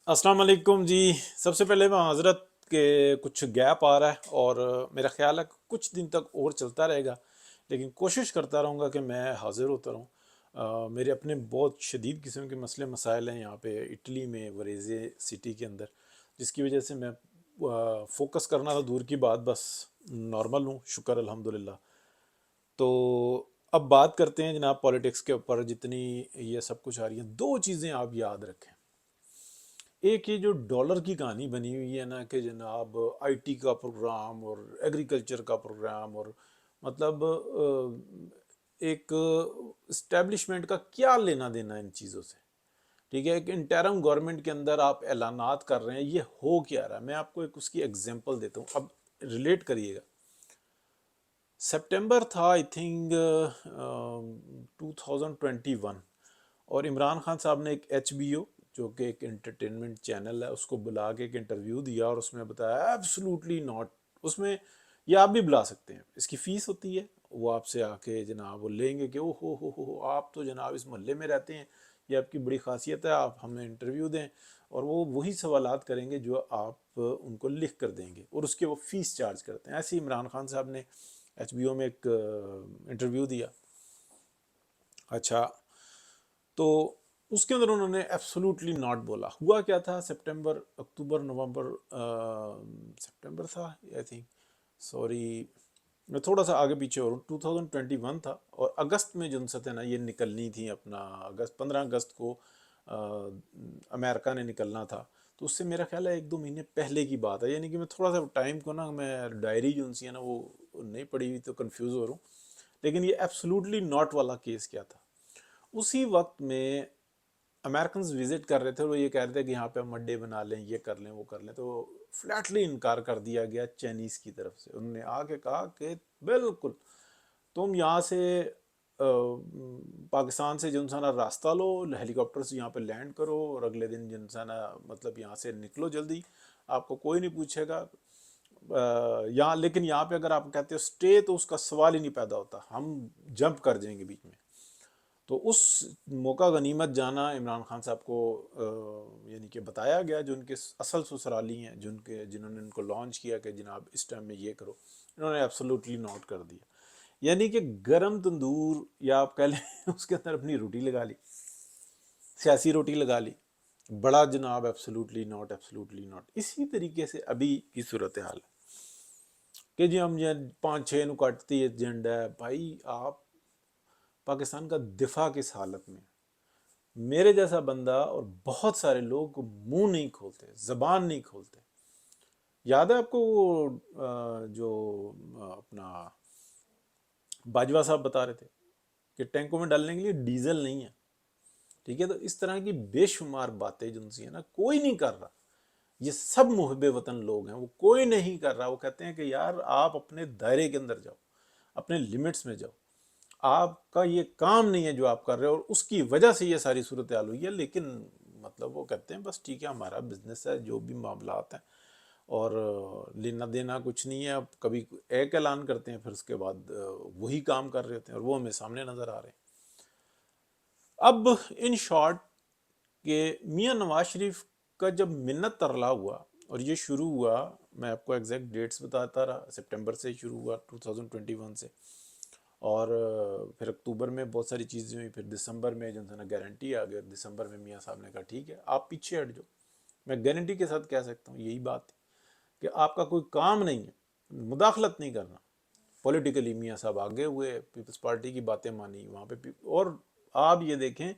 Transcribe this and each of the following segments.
अस्सलाम वालेकुम जी। सबसे पहले मैं हज़रत के कुछ गैप आ रहा है और मेरा ख़्याल है कि कुछ दिन तक और चलता रहेगा, लेकिन कोशिश करता रहूँगा कि मैं हाज़िर होता रहूँ। मेरे अपने बहुत शदीद किस्म के मसले मसाइल हैं यहाँ पे इटली में वरेज़े सिटी के अंदर, जिसकी वजह से मैं फ़ोकस करना तो दूर की बात, बस नॉर्मल हूँ, शुक्र अल्हम्दुलिल्लाह। तो अब बात करते हैं जनाब पॉलिटिक्स के ऊपर। जितनी ये सब कुछ आ रही है, दो चीज़ें आप याद रखें। एक ये जो डॉलर की कहानी बनी हुई है ना कि जनाब आईटी का प्रोग्राम और एग्रीकल्चर का प्रोग्राम, और मतलब एक इस्टेब्लिशमेंट का क्या लेना देना इन चीज़ों से। ठीक है, एक इंटरम गवर्नमेंट के अंदर आप ऐलानात कर रहे हैं, ये हो क्या रहा है। मैं आपको एक उसकी एग्जांपल देता हूँ, अब रिलेट करिएगा। सितंबर था आई थिंक 2021, और इमरान खान साहब ने एक HBO, जो कि एक एंटरटेनमेंट चैनल है, उसको बुला के एक इंटरव्यू दिया और उसमें बताया एब्सोल्युटली नॉट। उसमें ये आप भी बुला सकते हैं, इसकी फ़ीस होती है, वो आपसे आके जनाब वो लेंगे कि ओ हो आप तो जनाब इस मोहल्ले में रहते हैं, ये आपकी बड़ी खासियत है, आप हमें इंटरव्यू दें। और वो वही सवालात करेंगे जो आप उनको लिख कर देंगे, और उसके वो फ़ीस चार्ज करते हैं। ऐसे ही इमरान खान साहब ने HBO में एक इंटरव्यू दिया। अच्छा, तो उसके अंदर उन्होंने एब्सोल्युटली नॉट बोला। हुआ क्या था, सितंबर अक्टूबर नवंबर सितंबर था आई थिंक, सॉरी मैं थोड़ा सा आगे पीछे हो रहा हूँ, 2021 था, और अगस्त में जो है ना ये निकलनी थी अपना, अगस्त 15 अगस्त को अमेरिका ने निकलना था। तो उससे मेरा ख्याल है 1-2 महीने पहले की बात है, यानी कि मैं थोड़ा सा टाइम को ना, मैं डायरी जो सी है ना वो नहीं पढ़ी हुई, तो कंफ्यूज हो रहा हूँ। लेकिन ये एब्सोल्युटली नॉट वाला केस क्या था, उसी वक्त में अमेरिकन विजिट कर रहे थे और वो ये कह रहे थे कि यहाँ पे हम अड्डे बना लें, ये कर लें, वो कर लें। तो फ्लैटली इनकार कर दिया गया चाइनीज़ की तरफ से। उन्होंने आके कहा कि बिल्कुल तुम यहाँ से पाकिस्तान से जो ना रास्ता लो, हेलीकॉप्टर से यहाँ पे लैंड करो, और अगले दिन जो ना मतलब यहाँ से निकलो जल्दी, आपको कोई नहीं पूछेगा। यहाँ लेकिन यहाँ पे अगर आप कहते हो स्टे, तो उसका सवाल ही नहीं पैदा होता, हम जंप कर जाएंगे बीच में। तो उस मौका गनीमत जाना इमरान खान साहब को यानी कि बताया गया, जो उनके असल ससुराली हैं, जिन्होंने उनको लॉन्च किया कि जनाब इस टाइम में ये करो, इन्होंने एब्सोल्युटली नोट कर दिया। यानी कि गरम तंदूर, या आप कह लें उसके अंदर अपनी रोटी लगा ली, सियासी रोटी लगा ली, बड़ा जनाब एब्सोल्युटली नॉट, एब्सोल्युटली नॉट। इसी तरीके से अभी की सूरत हाल है कि जी हम ये 5-6 नु कटती एजेंडा है। भाई आप पाकिस्तान का दिफा किस हालत में है? मेरे जैसा बंदा और बहुत सारे लोग मुंह नहीं खोलते, जबान नहीं खोलते। याद है आपको वो जो अपना बाजवा साहब बता रहे थे कि टैंकों में डालने के लिए डीजल नहीं है। ठीक है, तो इस तरह की बेशुमार बातें जो है ना, कोई नहीं कर रहा। ये सब मुहब्बे वतन लोग हैं, वो कोई नहीं कर रहा। वो कहते हैं कि यार आप अपने दायरे के अंदर जाओ, अपने लिमिट्स में जाओ, आपका ये काम नहीं है जो आप कर रहे हो, और उसकी वजह से ये सारी सूरत हाल हुई है। लेकिन मतलब वो कहते हैं बस ठीक है, हमारा बिजनेस है, जो भी मामलात हैं, और लेना देना कुछ नहीं है। अब कभी एक ऐलान करते हैं, फिर उसके बाद वही काम कर रहे होते हैं, और वो हमें सामने नज़र आ रहे हैं। अब इन शॉर्ट के मियाँ नवाज शरीफ का जब मिन्नत तरला हुआ और ये शुरू हुआ, मैं आपको एग्जैक्ट डेट्स बताता रहा, सितंबर से शुरू हुआ 2021 से, और फिर अक्टूबर में बहुत सारी चीज़ें हुई, फिर दिसंबर में जो है ना गारंटी आ गई, और दिसंबर में मियाँ साहब ने कहा ठीक है आप पीछे हट जाओ। मैं गारंटी के साथ कह सकता हूँ यही बात थी कि आपका कोई काम नहीं है, मुदाखलत नहीं करना। पॉलिटिकली मियाँ साहब आगे हुए, पीपल्स पार्टी की बातें मानी वहाँ पे और आप ये देखें,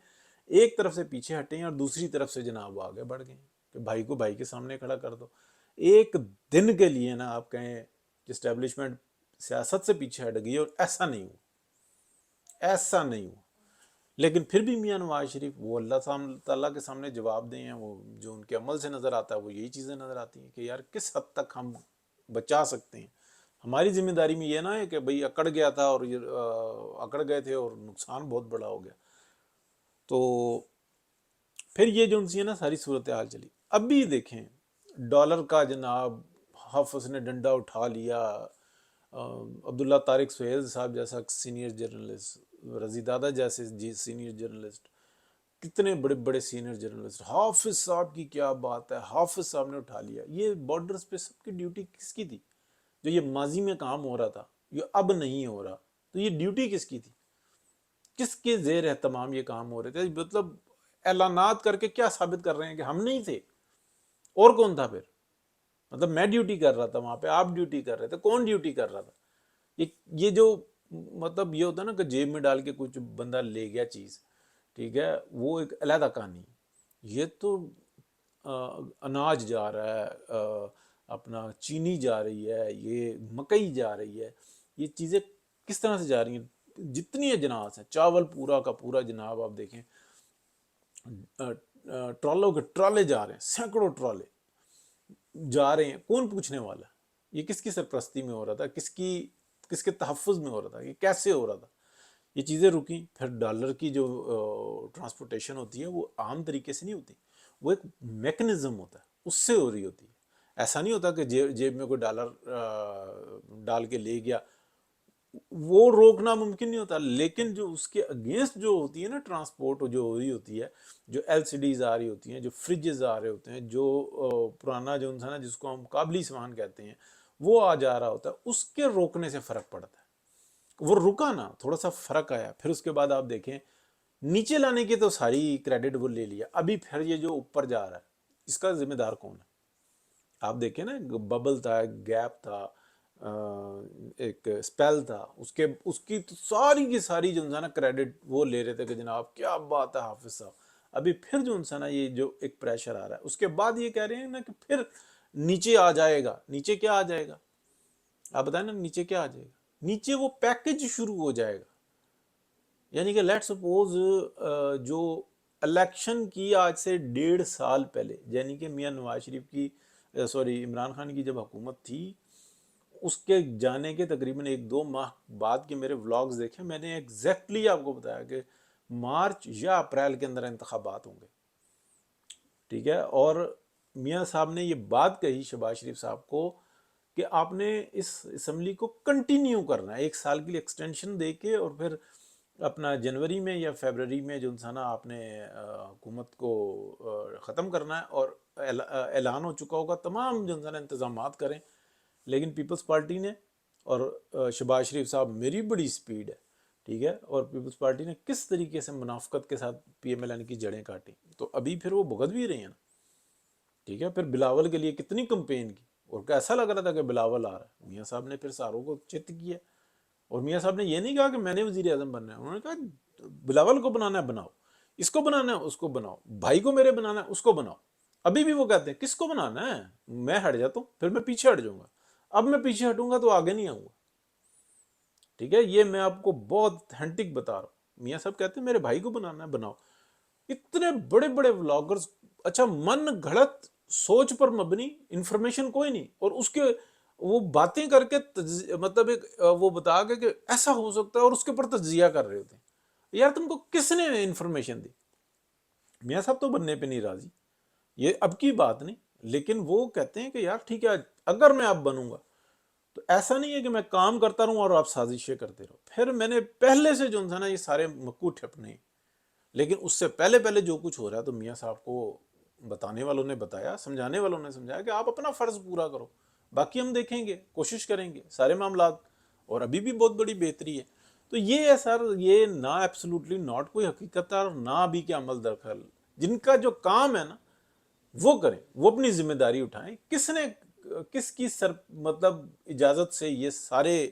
एक तरफ से पीछे हटे हैं और दूसरी तरफ से जनाब आगे बढ़ गए कि भाई को भाई के सामने खड़ा कर दो। एक दिन के लिए ना आप कहें कि इस्टेब्लिशमेंट सियासत से पीछे हट गई, और ऐसा नहीं हुआ, ऐसा नहीं हुआ। लेकिन फिर भी मियाँ नवाज शरीफ वो अल्लाह ताला के सामने जवाब दें हैं, वो जो उनके अमल से नज़र आता है वो यही चीज़ें नज़र आती हैं कि यार किस हद तक हम बचा सकते हैं। हमारी जिम्मेदारी में ये ना है कि भाई अकड़ गया था और ये अकड़ गए थे और नुकसान बहुत बड़ा हो गया। तो फिर ये जो उनसी है ना सारी सूरत हाल चली। अभी देखें डॉलर का जनाब हफ उसने डंडा उठा लिया। अब्दुल्ला तारिक सुहेल साहब जैसा सीनियर जर्नलिस्ट, रजी दादा जैसे जी सीनियर जर्नलिस्ट, کتنے بڑے بڑے سینئر جرنلسٹ، حافظ صاحب کی کیا بات ہے، حافظ صاحب نے اٹھا لیا. یہ بارڈرز پہ سب کی ڈیوٹی کس کی تھی؟ جو یہ ماضی میں کام ہو رہا تھا، جو اب نہیں ہو رہا، تو یہ ڈیوٹی کس کی تھی؟ کس کے زیر اہتمام یہ کام ہو رہے تھے؟ مطلب اعلانات کر کے کیا ثابت کر رہے ہیں کہ ہم نہیں تھے؟ اور کون تھا پھر؟ مطلب میں ڈیوٹی کر رہا تھا وہاں پہ، آپ ڈیوٹی کر رہے تھے، کون ڈیوٹی کر رہا تھا؟ یہ جو مطلب یہ ہوتا ہے نا کہ جیب میں ڈال کے کچھ بندہ لے گیا چیز، ٹھیک ہے، وہ ایک علیحدہ کہانی. یہ تو اناج جا رہا ہے، اپنا چینی جا رہی ہے، یہ مکئی جا رہی ہے، یہ چیزیں کس طرح سے جا رہی ہیں؟ جتنی اجناس ہیں، چاول پورا کا پورا جناب آپ دیکھیں، ٹرالوں کے ٹرالے جا رہے ہیں، سینکڑوں ٹرالے جا رہے ہیں. کون پوچھنے والا ہے؟ یہ کس کی سرپرستی میں ہو رہا تھا؟ کس کے تحفظ میں ہو رہا تھا؟ یہ کیسے ہو رہا تھا؟ یہ چیزیں رکیں. پھر ڈالر کی جو ٹرانسپورٹیشن ہوتی ہے وہ عام طریقے سے نہیں ہوتی، وہ ایک میکنزم ہوتا ہے، اس سے ہو رہی ہوتی ہے. ایسا نہیں ہوتا کہ جیب میں کوئی ڈالر ڈال کے لے گیا، وہ روکنا ممکن نہیں ہوتا. لیکن جو اس کے اگینسٹ جو ہوتی ہے نا ٹرانسپورٹ جو ہو رہی ہوتی ہے، جو ایل سی ڈیز آ رہی ہوتی ہیں، جو فریجز آ رہے ہوتے ہیں، جو پرانا جو انسان ہے جس کو ہم قابلی سامان کہتے ہیں وہ آ جا رہا ہوتا ہے، اس کے روکنے سے فرق پڑتا ہے. وہ رکا نا، تھوڑا سا فرق آیا. پھر اس کے بعد آپ دیکھیں نیچے لانے کی تو ساری کریڈٹ وہ لے لیا، ابھی پھر یہ جو اوپر جا رہا ہے اس کا ذمہ دار کون ہے؟ آپ دیکھیں نا، ببل تھا، گیپ تھا، ایک اسپیل تھا، اس کی تو ساری کی ساری جو انسان کریڈٹ وہ لے رہے تھے کہ جناب کیا بات ہے حافظ صاحب. ابھی پھر جو انسان یہ جو ایک پریشر آ رہا ہے، اس کے بعد یہ کہہ رہے ہیں نا کہ پھر نیچے آ جائے گا. نیچے کیا آ جائے گا؟ آپ بتائیں نا، نیچے کیا آ جائے گا؟ نیچے وہ پیکج شروع ہو جائے گا. یعنی کہ لیٹ سپوز جو الیکشن کی آج سے 1.5 سال پہلے، یعنی کہ میاں نواز شریف کی سوری عمران خان کی جب حکومت تھی، اس کے جانے کے تقریباً 1-2 ماہ بعد کے میرے ولاگز دیکھیں، میں نے ایگزیکٹلی آپ کو بتایا کہ مارچ یا اپریل کے اندر انتخابات ہوں گے، ٹھیک ہے. اور میاں صاحب نے یہ بات کہی شہباز شریف صاحب کو کہ آپ نے اس اسمبلی کو کنٹینیو کرنا ہے، 1 سال کے لیے ایکسٹینشن دے کے، اور پھر اپنا جنوری میں یا فیبرری میں جو انسانہ آپ نے حکومت کو ختم کرنا ہے، اور اعلان ہو چکا ہوگا تمام جو انسانہ انتظامات کریں. لیکن پیپلز پارٹی نے اور شہباز شریف صاحب میری بڑی سپیڈ ہے، ٹھیک ہے، اور پیپلز پارٹی نے کس طریقے سے منافقت کے ساتھ پی ایم ایل این کی جڑیں کاٹی، تو ابھی پھر وہ بھگت بھی رہی ہیں نا، ٹھیک ہے. پھر بلاول کے لیے کتنی کمپین کی، اور کیسا لگ رہا تھا کہ بلاول آ رہا ہے. میاں صاحب نے پھر ساروں کو چت کیا، اور میاں صاحب نے یہ نہیں کہا کہ میں نے وزیر اعظم بننا ہے، انہوں نے کہا بلاول کو بنانا ہے بناؤ، اس کو بنانا ہے اس کو بناؤ، بھائی کو میرے بنانا ہے اس کو بناؤ. ابھی بھی وہ کہتے ہیں کس کو بنانا ہے، میں ہٹ جاتا ہوں پھر میں پیچھے ہٹ جاؤں گا، اب میں پیچھے ہٹوں گا تو آگے نہیں آؤں گا. ٹھیک ہے، یہ میں آپ کو بہت ہینٹک بتا رہا ہوں. میاں صاحب کہتے ہیں میرے بھائی کو بنانا ہے بناؤ. اتنے بڑے بڑے ولاگرز، اچھا من گھڑت سوچ پر مبنی، انفارمیشن کوئی نہیں، اور اس کے وہ باتیں کر کے مطلب ایک وہ بتا کے کہ ایسا ہو سکتا ہے، اور اس کے اوپر تجزیہ کر رہے ہوتے ہیں. یار تم کو کس نے انفارمیشن دی؟ میاں صاحب تو بننے پہ نہیں راضی، یہ اب کی بات نہیں، لیکن وہ کہتے ہیں کہ یار ٹھیک ہے اگر میں اب بنوں گا تو ایسا نہیں ہے کہ میں کام کرتا رہوں اور آپ سازشیں کرتے رہو. پھر میں نے پہلے سے جو انسان یہ سارے مکو ٹھپنے، لیکن اس سے پہلے پہلے جو کچھ ہو رہا ہے تو میاں صاحب کو بتانے والوں نے بتایا، سمجھانے والوں نے سمجھایا کہ آپ اپنا فرض پورا کرو، باقی ہم دیکھیں گے، کوشش کریں گے سارے معاملات. اور ابھی بھی بہت بڑی بہتری ہے. تو یہ ہے سر، یہ نہ ایبسولوٹلی ناٹ کوئی حقیقت ہے، اور نہ ابھی کے عمل درخل. جن کا جو کام ہے نا وہ کریں، وہ اپنی ذمہ داری اٹھائیں. کس کی مطلب اجازت سے یہ سارے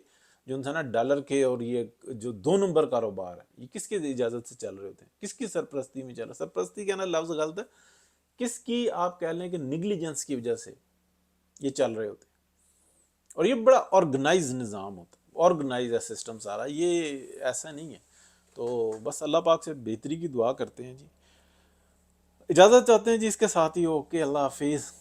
جو انسان ڈالر کے اور یہ جو 2 نمبر کاروبار ہے یہ کس کی اجازت سے چل رہے ہوتے ہیں؟ کس کی سرپرستی میں چل رہا ہے؟ سرپرستی کہنا لفظ غلط ہے، کس کی آپ کہہ لیں کہ نیگلیجنس کی وجہ سے یہ چل رہے ہوتے ہیں. اور یہ بڑا آرگنائز نظام ہوتا ہے، آرگنائز ہے سسٹم سارا، یہ ایسا نہیں ہے. تو بس اللہ پاک سے بہتری کی دعا کرتے ہیں جی. اجازت چاہتے ہیں جی اس کے ساتھ ہی. اوکے، اللہ حافظ.